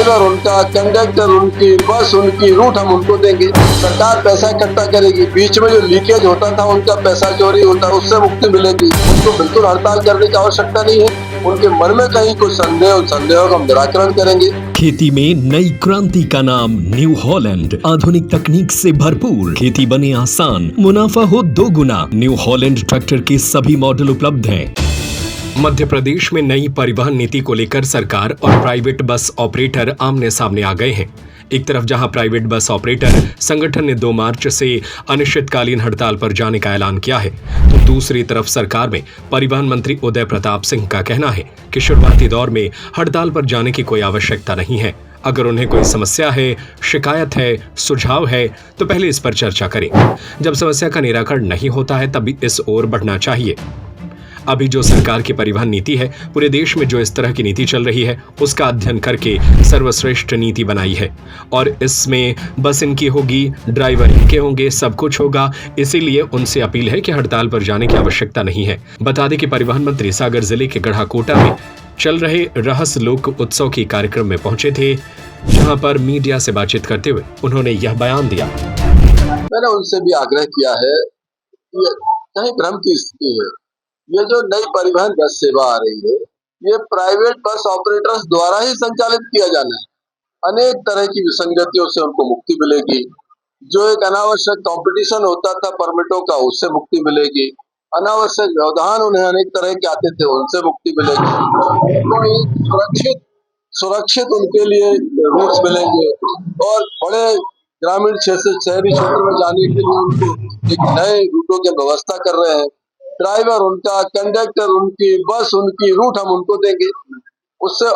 Driver उनका, conductor उनकी, बस उनकी, रूट हम उनको देंगे। सरकार पैसा इकट्ठा करेगी, बीच में जो लीकेज होता था, उनका पैसा चोरी होता है, उससे मुक्ति मिलेगी। उनको बिल्कुल हड़ताल करने की आवश्यकता नहीं है। उनके मन में कहीं कुछ संदेह, उन संदेहों का हम निराकरण करेंगे। खेती में नई क्रांति का नाम न्यू हॉलैंड, आधुनिक तकनीक से भरपूर, खेती बने आसान, मुनाफा हो दोगुना। न्यू हॉलैंड ट्रैक्टर के सभी मॉडल उपलब्ध हैं। मध्य प्रदेश में नई परिवहन नीति को लेकर सरकार और प्राइवेट बस ऑपरेटर आमने सामने आ गए हैं। एक तरफ जहां प्राइवेट बस ऑपरेटर संगठन ने 2 मार्च से अनिश्चितकालीन हड़ताल पर जाने का ऐलान किया है, तो दूसरी तरफ सरकार में परिवहन मंत्री उदय प्रताप सिंह का कहना है कि शुरुआती दौर में हड़ताल पर जाने की कोई आवश्यकता नहीं है। अगर उन्हें कोई समस्या है, शिकायत है, सुझाव है, तो पहले इस पर चर्चा करें। जब समस्या का निराकरण नहीं होता है तभी इस ओर बढ़ना चाहिए। अभी जो सरकार की परिवहन नीति है, पूरे देश में जो इस तरह की नीति चल रही है, उसका अध्ययन करके सर्वश्रेष्ठ नीति बनाई है और इसमें बस इनकी होगी, ड्राइवर इनके होंगे, सब कुछ होगा। इसीलिए उनसे अपील है कि हड़ताल पर जाने की आवश्यकता नहीं है। बता दें कि परिवहन मंत्री सागर जिले के गढ़ाकोटा में चल रहे रहस लोक उत्सव के कार्यक्रम में पहुंचे थे, जहां पर मीडिया से बातचीत करते हुए उन्होंने यह बयान दिया। मैंने उनसे भी आग्रह किया है कि कहीं भ्रम की स्थिति है। ये जो नई परिवहन बस सेवा आ रही है, ये प्राइवेट बस ऑपरेटर्स द्वारा ही संचालित किया जाना है। अनेक तरह की विसंगतियों से उनको मुक्ति मिलेगी। जो एक अनावश्यक कंपटीशन होता था परमिटों का, उससे मुक्ति मिलेगी। अनावश्यक व्यवधान उन्हें अनेक तरह के आते थे, उनसे मुक्ति मिलेगी। तो एक सुरक्षित उनके लिए रूट्स मिलेंगे और बड़े ग्रामीण क्षेत्र से शहरी क्षेत्र में जाने के लिए उनको एक नए रूटों की व्यवस्था कर रहे हैं। ड्राइवर उनका, कंडक्टर उनकी, बस उनकी, रूट हम उनको देंगे। उससे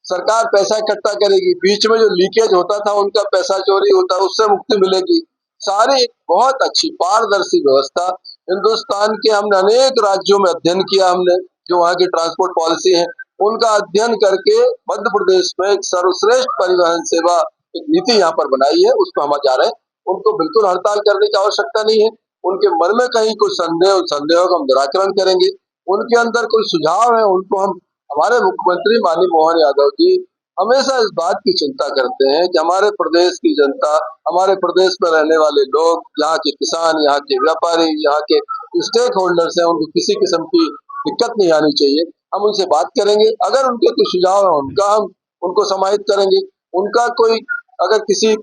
सरकार पैसा इकट्ठा करेगी, बीच में जो लीकेज होता था, उनका पैसा चोरी होता है, उससे मुक्ति मिलेगी। सारी बहुत अच्छी पारदर्शी व्यवस्था हिंदुस्तान के हमने अनेक राज्यों में अध्ययन किया। हमने जो वहाँ की ट्रांसपोर्ट पॉलिसी है, उनका अध्ययन करके मध्य प्रदेश में एक सर्वश्रेष्ठ परिवहन सेवा एक नीति यहाँ पर बनाई है, उसको हम जा रहे हैं। उनको बिल्कुल हड़ताल करने की आवश्यकता नहीं है। उनके मन में कहीं कुछ संदेहों का हम निराकरण करेंगे। उनके अंदर कोई सुझाव है, उनको हम, हमारे मुख्यमंत्री माननीय मोहन यादव जी हमेशा इस बात की चिंता करते हैं कि हमारे प्रदेश की जनता, हमारे प्रदेश में रहने वाले लोग, यहाँ के किसान, यहाँ के व्यापारी, यहाँ के स्टेक होल्डर्स हैं, उनको किसी किस्म की दिक्कत नहीं आनी चाहिए। हम उनसे बात करेंगे, अगर उनके कुछ सुझाव है उनका हम उनको समाहित करेंगे। उनका कोई अगर किसी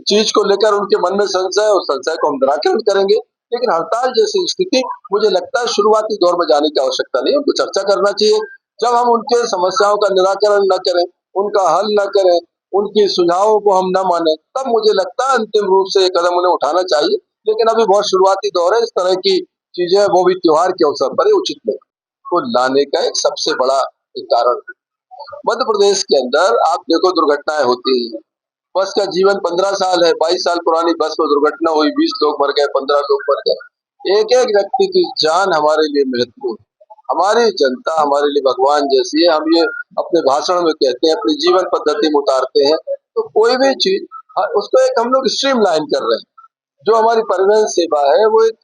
चीज को लेकर उनके मन में संशय है, उस संशय को हम निराकरण करेंगे। लेकिन हड़ताल जैसी स्थिति, मुझे लगता है शुरुआती दौर में जाने की आवश्यकता नहीं है। उनको चर्चा करना चाहिए। जब हम उनके समस्याओं का निराकरण न करें, उनका हल न करें, उनकी सुझावों को हम न माने, तब मुझे लगता है अंतिम रूप से ये कदम उन्हें उठाना चाहिए। लेकिन अभी बहुत शुरुआती दौर है, इस तरह की चीजें वो भी त्योहार के अवसर पर ही उचित नहीं को लाने का एक सबसे बड़ा एक कारण है। मध्य प्रदेश के अंदर आप देखो, दुर्घटनाएं होती हैं। बस का जीवन 15 साल है, 22 साल पुरानी बस में दुर्घटना हुई, 20 लोग मर गए, 15 लोग मर गए। एक एक व्यक्ति की जान हमारे लिए महत्वपूर्ण। हमारी जनता हमारे लिए भगवान जैसी है। हम ये अपने भाषण में कहते हैं, अपनी जीवन पद्धति में उतारते हैं। तो कोई भी चीज उसको एक हम लोग स्ट्रीमलाइन कर रहे हैं। जो हमारी परिवहन सेवा है वो एक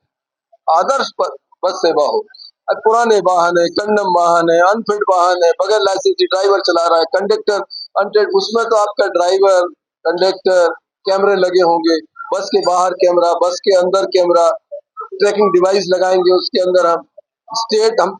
आदर्श बस सेवा हो। अब पुराने वाहन है, कंडम वाहन है, अनफिट वाहन है, बगैर लाइसेंस ड्राइवर चला रहा है, कंडक्टर अनफिट, उसमें तो आपका ड्राइवर, कंडक्टर, कैमरे लगे होंगे, बस के बाहर कैमरा, बस के अंदर कैमरा, ट्रैकिंग डिवाइस लगाएंगे उसके अंदर। हम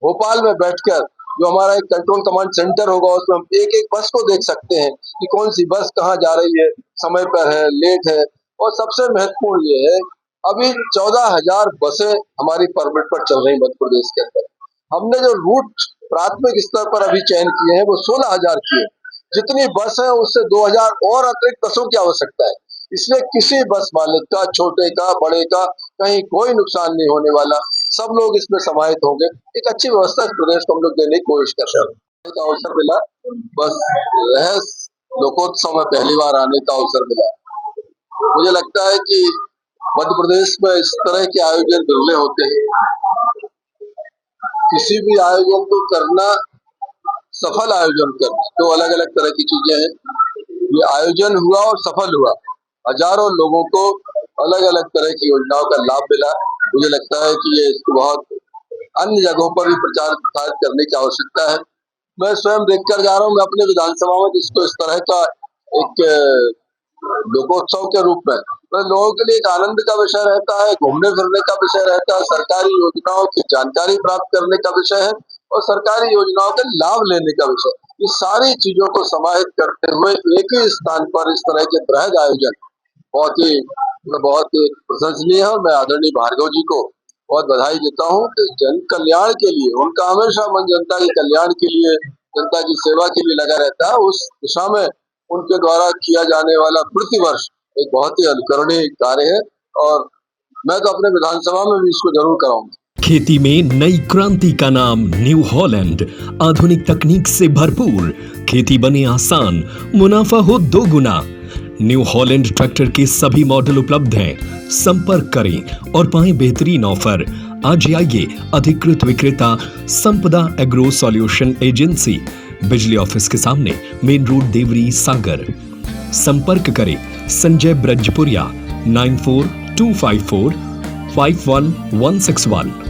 भोपाल में बैठकर जो हमारा एक कंट्रोल कमांड सेंटर होगा, उसमें हम एक एक बस को देख सकते हैं कि कौन सी बस कहाँ जा रही है, समय पर है, लेट है। और सबसे महत्वपूर्ण ये है, अभी 14,000 बसें हमारी परमिट पर चल रही मध्य प्रदेश के अंदर। हमने जो रूट प्राथमिक स्तर पर अभी चयन किए हैं वो 16,000 किए। जितनी बस है उससे 2,000 और अतिरिक्त बसों की आवश्यकता है। इसलिए किसी बस मालिक का, छोटे का, बड़े का, कहीं कोई नुकसान नहीं होने वाला। सब लोग इसमें समाहित होंगे। एक अच्छी व्यवस्था इस प्रदेश को हम लोग देने की कोशिश कर रहे हैं। का अवसर मिला, बस रहस लोकोत्सव में पहली बार आने का अवसर मिला। मुझे लगता है कि मध्य प्रदेश में इस तरह के आयोजन दुर्लभ होते हैं। किसी भी आयोजन को करना, सफल आयोजन करना, तो अलग अलग तरह की चीजें हैं। ये आयोजन हुआ और सफल हुआ, हजारों लोगों को अलग अलग तरह की योजनाओं का लाभ मिला। मुझे लगता है कि ये इसको बहुत अन्य जगहों पर भी प्रचार प्रसारित करने की आवश्यकता है। मैं स्वयं देखकर जा रहा हूँ। मैं अपने विधानसभा में जिसको इस तरह का एक लोकोत्सव के रूप में तो लोगों के लिए एक आनंद का विषय रहता है, घूमने फिरने का विषय रहता है, सरकारी योजनाओं की जानकारी प्राप्त करने का विषय है और सरकारी योजनाओं के लाभ लेने का विषय। ये सारी चीजों को समाहित करते हुए एक ही स्थान पर इस तरह के बृहद आयोजन बहुत ही प्रशंसनीय है। मैं आदरणीय भार्गव जी को बहुत बधाई देता हूँ कि जन कल्याण के लिए उनका हमेशा मन जनता के कल्याण के लिए, जनता की सेवा के लिए लगा रहता है। उस दिशा में उनके द्वारा किया जाने वाला प्रतिवर्ष एक बहुत ही अनुकरणीय कार्य है और मैं तो अपने विधानसभा में भी इसको जरूर कराऊंगा। खेती में नई क्रांति का नाम न्यू हॉलैंड, आधुनिक तकनीक से भरपूर, खेती बने आसान, मुनाफा हो 2 गुना। न्यू हॉलैंड ट्रैक्टर के सभी मॉडल उपलब्ध हैं। संपर्क करें और पाएं बेहतरीन ऑफर। आज ही आइए अधिकृत विक्रेता संपदा एग्रो सॉल्यूशन एजेंसी, बिजली ऑफिस के सामने, मेन रोड, देवरी, सागर। संपर्क करें संजय ब्रजपुरिया 9425451161।